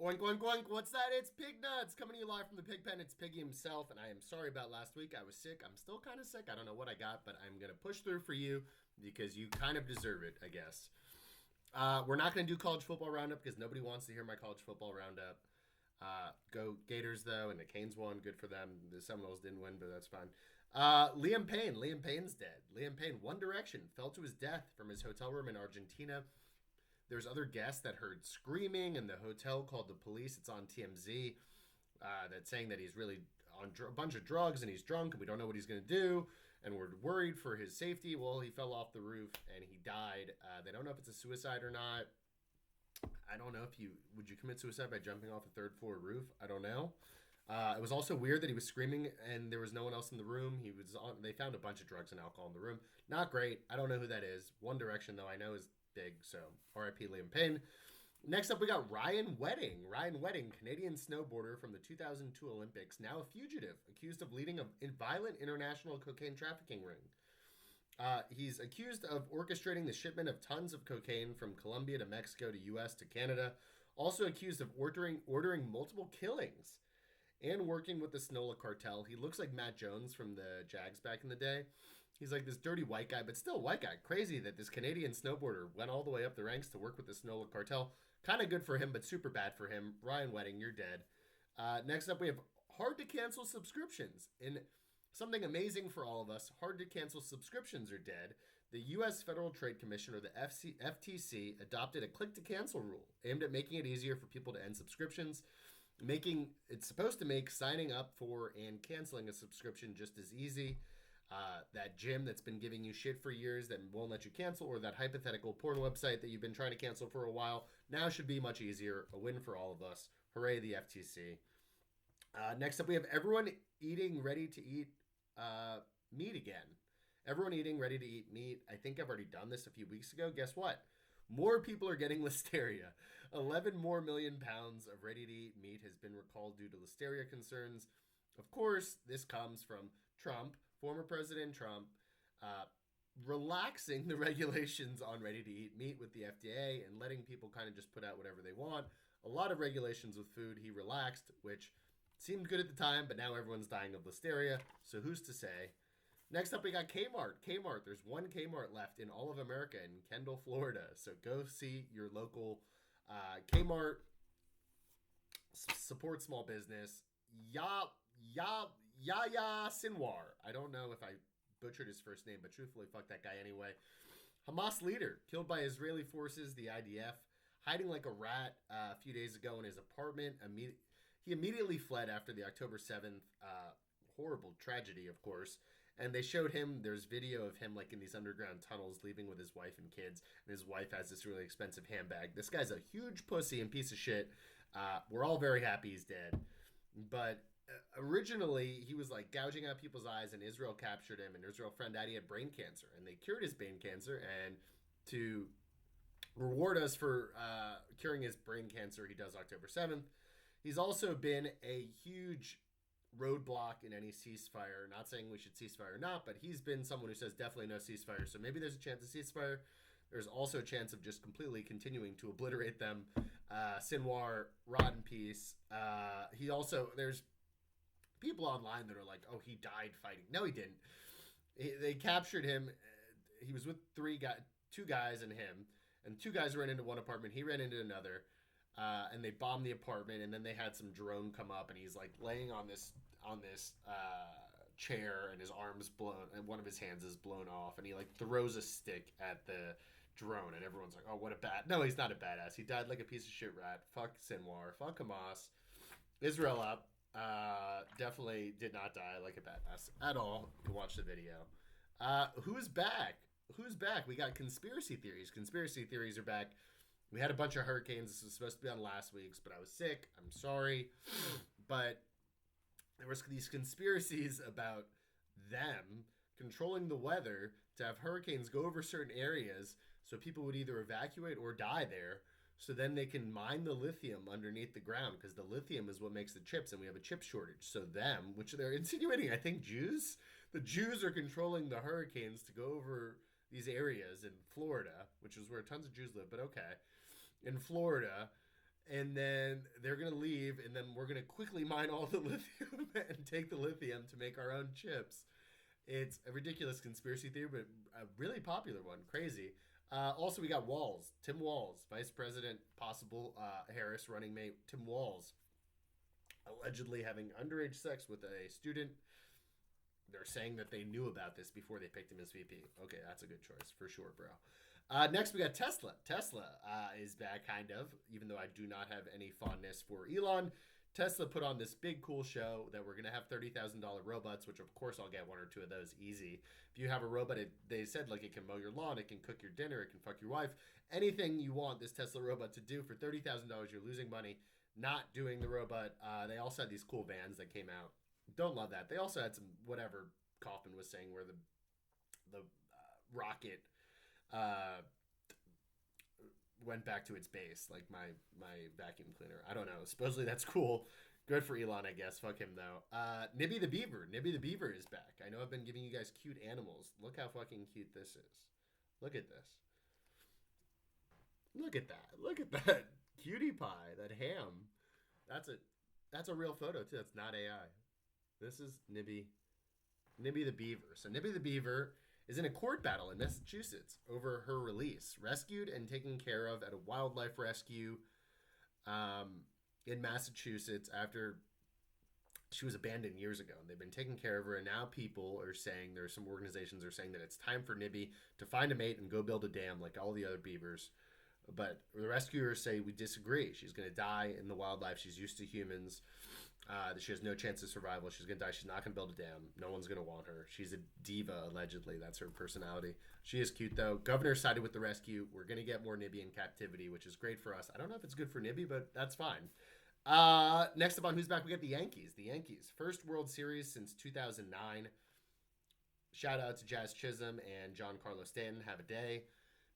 Oink, oink, oink. What's that? It's Pig Nuts coming to you live from the pig pen. It's Piggy himself, and I am sorry about last week. I was sick. I'm still kind of sick. I don't know what I got, but I'm going to push through for you because you kind of deserve it, I guess. We're not going to do college football roundup because nobody wants to hear my college football roundup. Go Gators, though, and the Canes won. Good for them. The Seminoles didn't win, but that's fine. Liam Payne. Liam Payne's dead. Liam Payne, One Direction, fell to his death from his hotel room in Argentina. There's other guests that heard screaming, and the hotel called the police. It's on TMZ. That's saying that he's really on a bunch of drugs and he's drunk and we don't know what he's going to do and we're worried for his safety. Well, he fell off the roof and he died. They don't know if it's a suicide or not. I don't know if would you commit suicide by jumping off a third floor roof? I don't know. It was also weird that he was screaming and there was no one else in the room. They found a bunch of drugs and alcohol in the room. Not great. I don't know who that is. One Direction, though, I know is big. So R.I.P. Liam Payne. Next up, we got Ryan Wedding. Ryan Wedding, Canadian snowboarder from the 2002 Olympics, now a fugitive, accused of leading a violent international cocaine trafficking ring. He's accused of orchestrating the shipment of tons of cocaine from Colombia to Mexico to U.S. to Canada. Also accused of ordering multiple killings and working with the Sinaloa cartel. He looks like Matt Jones from the Jags back in the day. He's like this dirty white guy, but still white guy. Crazy that this Canadian snowboarder went all the way up the ranks to work with the Sinaloa cartel. Kind of good for him, but super bad for him. Ryan Wedding, you're dead. Next up, we have hard to cancel subscriptions. And something amazing for all of us, hard to cancel subscriptions are dead. The U.S. Federal Trade Commission, or the FTC, adopted a click to cancel rule aimed at making it easier for people to end subscriptions. It's supposed to make signing up for and canceling a subscription just as easy. That gym that's been giving you shit for years that won't let you cancel, or that hypothetical porn website that you've been trying to cancel for a while, now should be much easier. A win for all of us. Hooray, the FTC. Next up, we have everyone eating ready to eat meat again. Everyone eating ready to eat meat. I think I've already done this a few weeks ago. Guess what? More people are getting listeria. 11 more million pounds of ready-to-eat meat has been recalled due to listeria concerns. Of course, this comes from Trump, former President Trump, relaxing the regulations on ready-to-eat meat with the FDA and letting people kind of just put out whatever they want. A lot of regulations with food he relaxed, which seemed good at the time, but now everyone's dying of listeria, so who's to say? Next up, we got Kmart. Kmart. There's one Kmart left in all of America in Kendall, Florida. So go see your local Kmart. Support small business. Yahya Sinwar. I don't know if I butchered his first name, but truthfully, fuck that guy anyway. Hamas leader killed by Israeli forces, the IDF, hiding like a rat a few days ago in his apartment. He immediately fled after the October 7th horrible tragedy, of course. And they showed him, there's video of him like in these underground tunnels leaving with his wife and kids. And his wife has this really expensive handbag. This guy's a huge pussy and piece of shit. We're all very happy he's dead. But originally, he was like gouging out people's eyes, and Israel captured him. And Israel found out he had brain cancer. And they cured his brain cancer. And to reward us for curing his brain cancer, he does October 7th. He's also been a huge roadblock in any ceasefire. Not saying we should ceasefire or not, but he's been someone who says definitely no ceasefire. So maybe there's a chance of ceasefire. There's also a chance of just completely continuing to obliterate them. Sinwar, rot in peace. There's people online that are like, oh, he died fighting. No, he didn't. They captured him. He was with two guys and him. And two guys ran into one apartment. He ran into another. And they bombed the apartment, and then they had some drone come up, and he's like laying on this chair, and his arm's blown, and one of his hands is blown off, and he like throws a stick at the drone, and everyone's like, "Oh, what a bad!" No, he's not a badass. He died like a piece of shit rat. Fuck Sinwar. Fuck Hamas. Israel up. Definitely did not die like a badass at all. You can watch the video. Who's back? Who's back? We got conspiracy theories. Conspiracy theories are back. We had a bunch of hurricanes. This was supposed to be on last week's, but I was sick. I'm sorry. But there was these conspiracies about them controlling the weather to have hurricanes go over certain areas so people would either evacuate or die there. So then they can mine the lithium underneath the ground, because the lithium is what makes the chips, and we have a chip shortage. So them, which they're insinuating, I think the Jews are controlling the hurricanes to go over these areas in Florida, which is where tons of Jews live, but okay. In Florida, And then they're going to leave, and then we're going to quickly mine all the lithium and take the lithium to make our own chips. It's a ridiculous conspiracy theory, but a really popular one. Crazy. Also, we got Walz, Tim Walz, Vice President, possible Harris running mate, Tim Walz, allegedly having underage sex with a student. They're saying that they knew about this before they picked him as VP. Okay, that's a good choice for sure, bro. Next, we got Tesla. Tesla is back, kind of, even though I do not have any fondness for Elon. Tesla put on this big, cool show that we're going to have $30,000 robots, which, of course, I'll get one or two of those easy. If you have a robot, they said, like, it can mow your lawn, it can cook your dinner, it can fuck your wife. Anything you want this Tesla robot to do for $30,000, you're losing money not doing the robot. They also had these cool vans that came out. Don't love that. They also had some, whatever Kaufman was saying, where the rocket went back to its base, like my vacuum cleaner. I don't know. Supposedly that's cool. Good for Elon, I guess. Fuck him though. Nibby the Beaver. Nibby the Beaver is back. I know I've been giving you guys cute animals. Look how fucking cute this is. Look at this. Look at that. Look at that cutie pie. That ham. That's a real photo too. That's not AI. This is Nibby the Beaver. So Nibby the Beaver is in a court battle in Massachusetts over her release. Rescued and taken care of at a wildlife rescue in Massachusetts after she was abandoned years ago. And they've been taking care of her, and now people are saying, there's some organizations are saying that it's time for Nibby to find a mate and go build a dam like all the other beavers. But the rescuers say we disagree. She's going to die in the wildlife. She's used to humans. She has no chance of survival. She's going to die. She's not going to build a dam. No one's going to want her. She's a diva, allegedly. That's her personality. She is cute, though. Governor sided with the rescue. We're going to get more Nibby in captivity, which is great for us. I don't know if it's good for Nibby, but that's fine. Next up on Who's Back, we got the Yankees. The Yankees. First World Series since 2009. Shout out to Jazz Chisholm and Giancarlo Stanton. Have a day.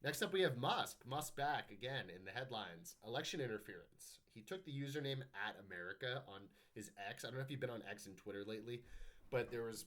Next up, we have Musk. Musk back again in the headlines. Election interference. He took the username @America on his X. I don't know if you've been on X and Twitter lately, but there was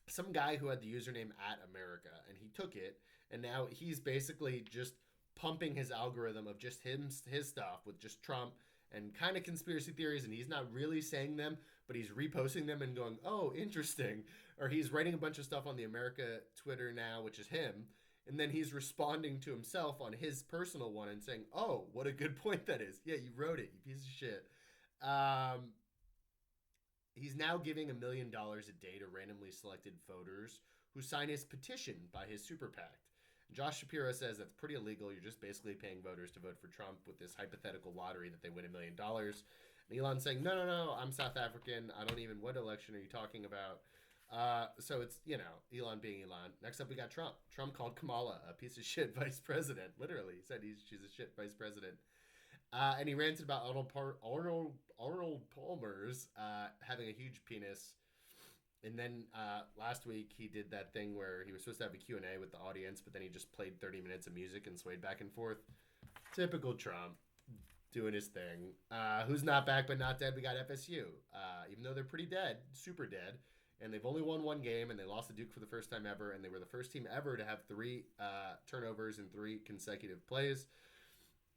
some guy who had the username @America, and he took it, and now he's basically just pumping his algorithm of just his stuff with just Trump and kind of conspiracy theories, and he's not really saying them, but he's reposting them and going, oh, interesting. Or he's writing a bunch of stuff on the America Twitter now, which is him, and then he's responding to himself on his personal one and saying, oh, what a good point that is. Yeah, you wrote it, you piece of shit. He's now giving $1 million a day to randomly selected voters who sign his petition by his super PAC. Josh Shapiro says that's pretty illegal. You're just basically paying voters to vote for Trump with this hypothetical lottery that they win $1 million. And Elon's saying, no, I'm South African. I don't even, what election are you talking about? So it's, Elon being Elon. Next up, we got Trump. Trump called Kamala a piece of shit vice president. Literally, he said she's a shit vice president. And he ranted about Arnold Palmer's having a huge penis. And then last week, he did that thing where he was supposed to have a Q&A with the audience, but then he just played 30 minutes of music and swayed back and forth. Typical Trump, doing his thing. Who's not back but not dead? We got FSU. Even though they're pretty dead, super dead, and they've only won one game, and they lost to Duke for the first time ever, and they were the first team ever to have 3 turnovers in 3 consecutive plays.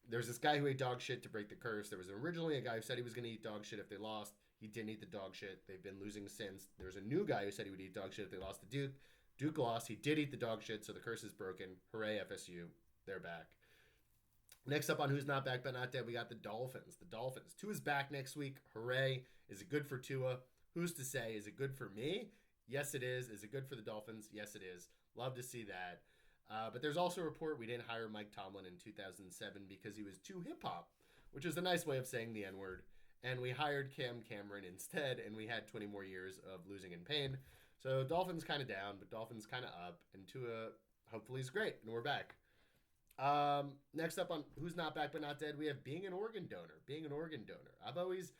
There's this guy who ate dog shit to break the curse. There was originally a guy who said he was going to eat dog shit if they lost. He didn't eat the dog shit. They've been losing since. There's a new guy who said he would eat dog shit if they lost to Duke. Duke lost. He did eat the dog shit, so the curse is broken. Hooray, FSU. They're back. Next up on Who's Not Back But Not Dead, we got the Dolphins. The Dolphins. Tua's back next week. Hooray. Is it good for Tua? Who's to say? Is it good for me? Yes, it is. Is it good for the Dolphins? Yes, it is. Love to see that. But there's also a report we didn't hire Mike Tomlin in 2007 because he was too hip-hop, which is a nice way of saying the N-word. And we hired Cam Cameron instead, and we had 20 more years of losing in pain. So Dolphins kind of down, but Dolphins kind of up. And Tua hopefully is great, and we're back. Next up on Who's Not Back But Not Dead, we have being an organ donor. Being an organ donor. I've always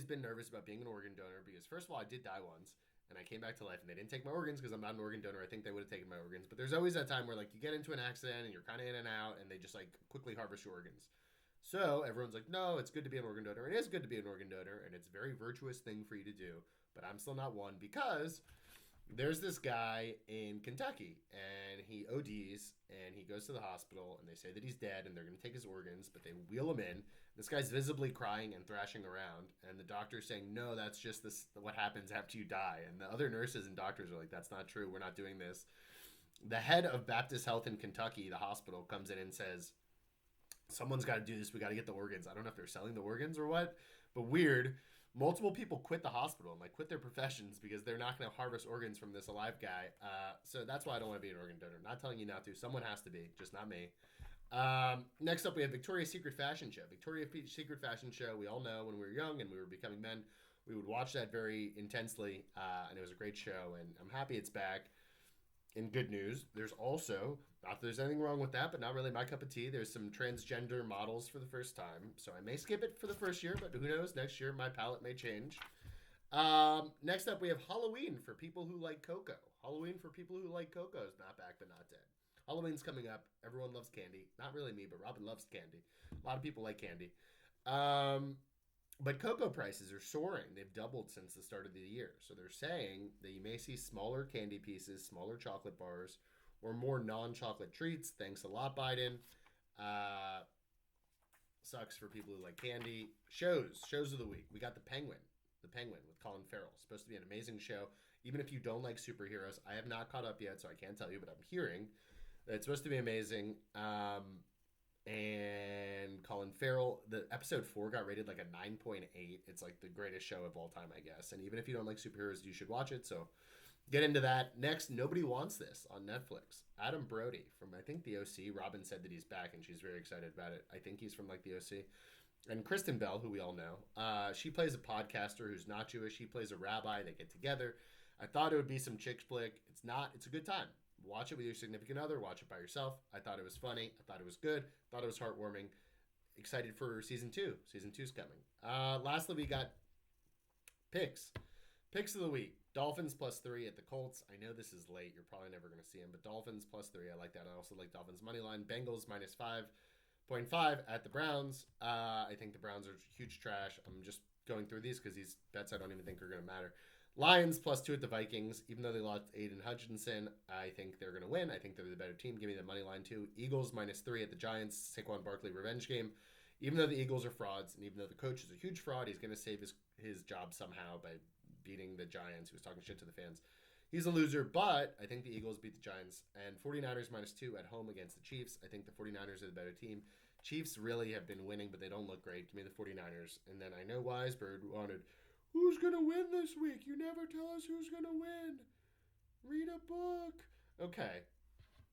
been nervous about being an organ donor because, first of all, I did die once. And I came back to life, and they didn't take my organs because I'm not an organ donor. I think they would have taken my organs. But there's always that time where, you get into an accident, and you're kind of in and out, and they just, quickly harvest your organs. So everyone's like, no, it's good to be an organ donor. It is good to be an organ donor, and it's a very virtuous thing for you to do. But I'm still not one because There's this guy in Kentucky, and he ODs, and he goes to the hospital, and they say that he's dead, and they're going to take his organs, but they wheel him in. This guy's visibly crying and thrashing around, and the doctor's saying, "No, that's just what happens after you die." And the other nurses and doctors are like, "That's not true. We're not doing this." The head of Baptist Health in Kentucky, the hospital, comes in and says, "Someone's got to do this. We got to get the organs." I don't know if they're selling the organs or what, but weird. Multiple people quit the hospital and quit their professions because they're not going to harvest organs from this alive guy. So that's why I don't want to be an organ donor. Not telling you not to. Someone has to be, just not me. Next up, we have Victoria's Secret Fashion Show. Victoria's Secret Fashion Show, we all know when we were young and we were becoming men, we would watch that very intensely, and it was a great show, and I'm happy it's back. In good news, there's also, not that there's anything wrong with that, but not really my cup of tea. There's some transgender models for the first time, so I may skip it for the first year, but who knows? Next year, my palate may change. Next up, we have Halloween for people who like Coco. Halloween for people who like Coco is not back but not dead. Halloween's coming up. Everyone loves candy. Not really me, but Robin loves candy. A lot of people like candy. But cocoa prices are soaring. They've doubled since the start of the year. So they're saying that you may see smaller candy pieces, smaller chocolate bars, or more non-chocolate treats. Thanks a lot, Biden. Sucks for people who like candy. Shows of the week. We got The Penguin with Colin Farrell. Supposed to be an amazing show. Even if you don't like superheroes, I have not caught up yet, so I can't tell you, but I'm hearing that it's supposed to be amazing. And Colin Farrell, the episode 4 got rated like a 9.8. It's like the greatest show of all time, I guess. And even if you don't like superheroes, you should watch it. So get into that. Next, Nobody Wants This on Netflix. Adam Brody from, I think, The OC. Robin said that he's back and she's very excited about it. I think he's from like The OC. And Kristen Bell, who we all know, she plays a podcaster who's not Jewish. He plays a rabbi. They get together. I thought it would be some chick flick. It's not. It's a good time. Watch it with your significant other. Watch it by yourself. I thought it was funny. I thought it was good. Thought it was heartwarming. Excited for season 2. Season 2's coming. Lastly, we got picks. Picks of the week. Dolphins +3 at the Colts. I know this is late. You're probably never going to see them, but Dolphins +3. I like that. I also like Dolphins money line. Bengals -5.5 at the Browns. I think the Browns are huge trash. I'm just going through these because these bets I don't even think are going to matter. Lions +2 at the Vikings. Even though they lost Aiden Hutchinson, I think they're going to win. I think they're the better team. Give me the money line too. Eagles -3 at the Giants. Saquon Barkley revenge game. Even though the Eagles are frauds, and even though the coach is a huge fraud, he's going to save his job somehow by beating the Giants. He was talking shit to the fans. He's a loser, but I think the Eagles beat the Giants. And 49ers -2 at home against the Chiefs. I think the 49ers are the better team. Chiefs really have been winning, but they don't look great. Give me the 49ers. And then I know Weisberg wanted, who's going to win this week? You never tell us who's going to win. Read a book. Okay.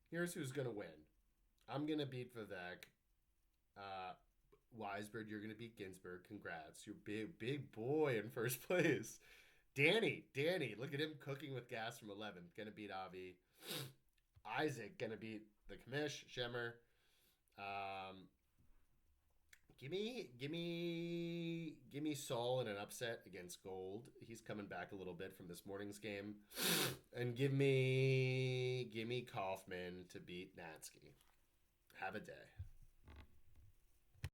Here's who's going to win. I'm going to beat Vivek. Weisberg, you're going to beat Ginsburg. Congrats. You're big boy in first place. Danny, look at him cooking with gas from 11th. Going to beat Avi. Isaac, going to beat the commish. Shemmer. Give me Saul in an upset against Gold. He's coming back a little bit from this morning's game. And give me Kaufman to beat Natsky. Have a day.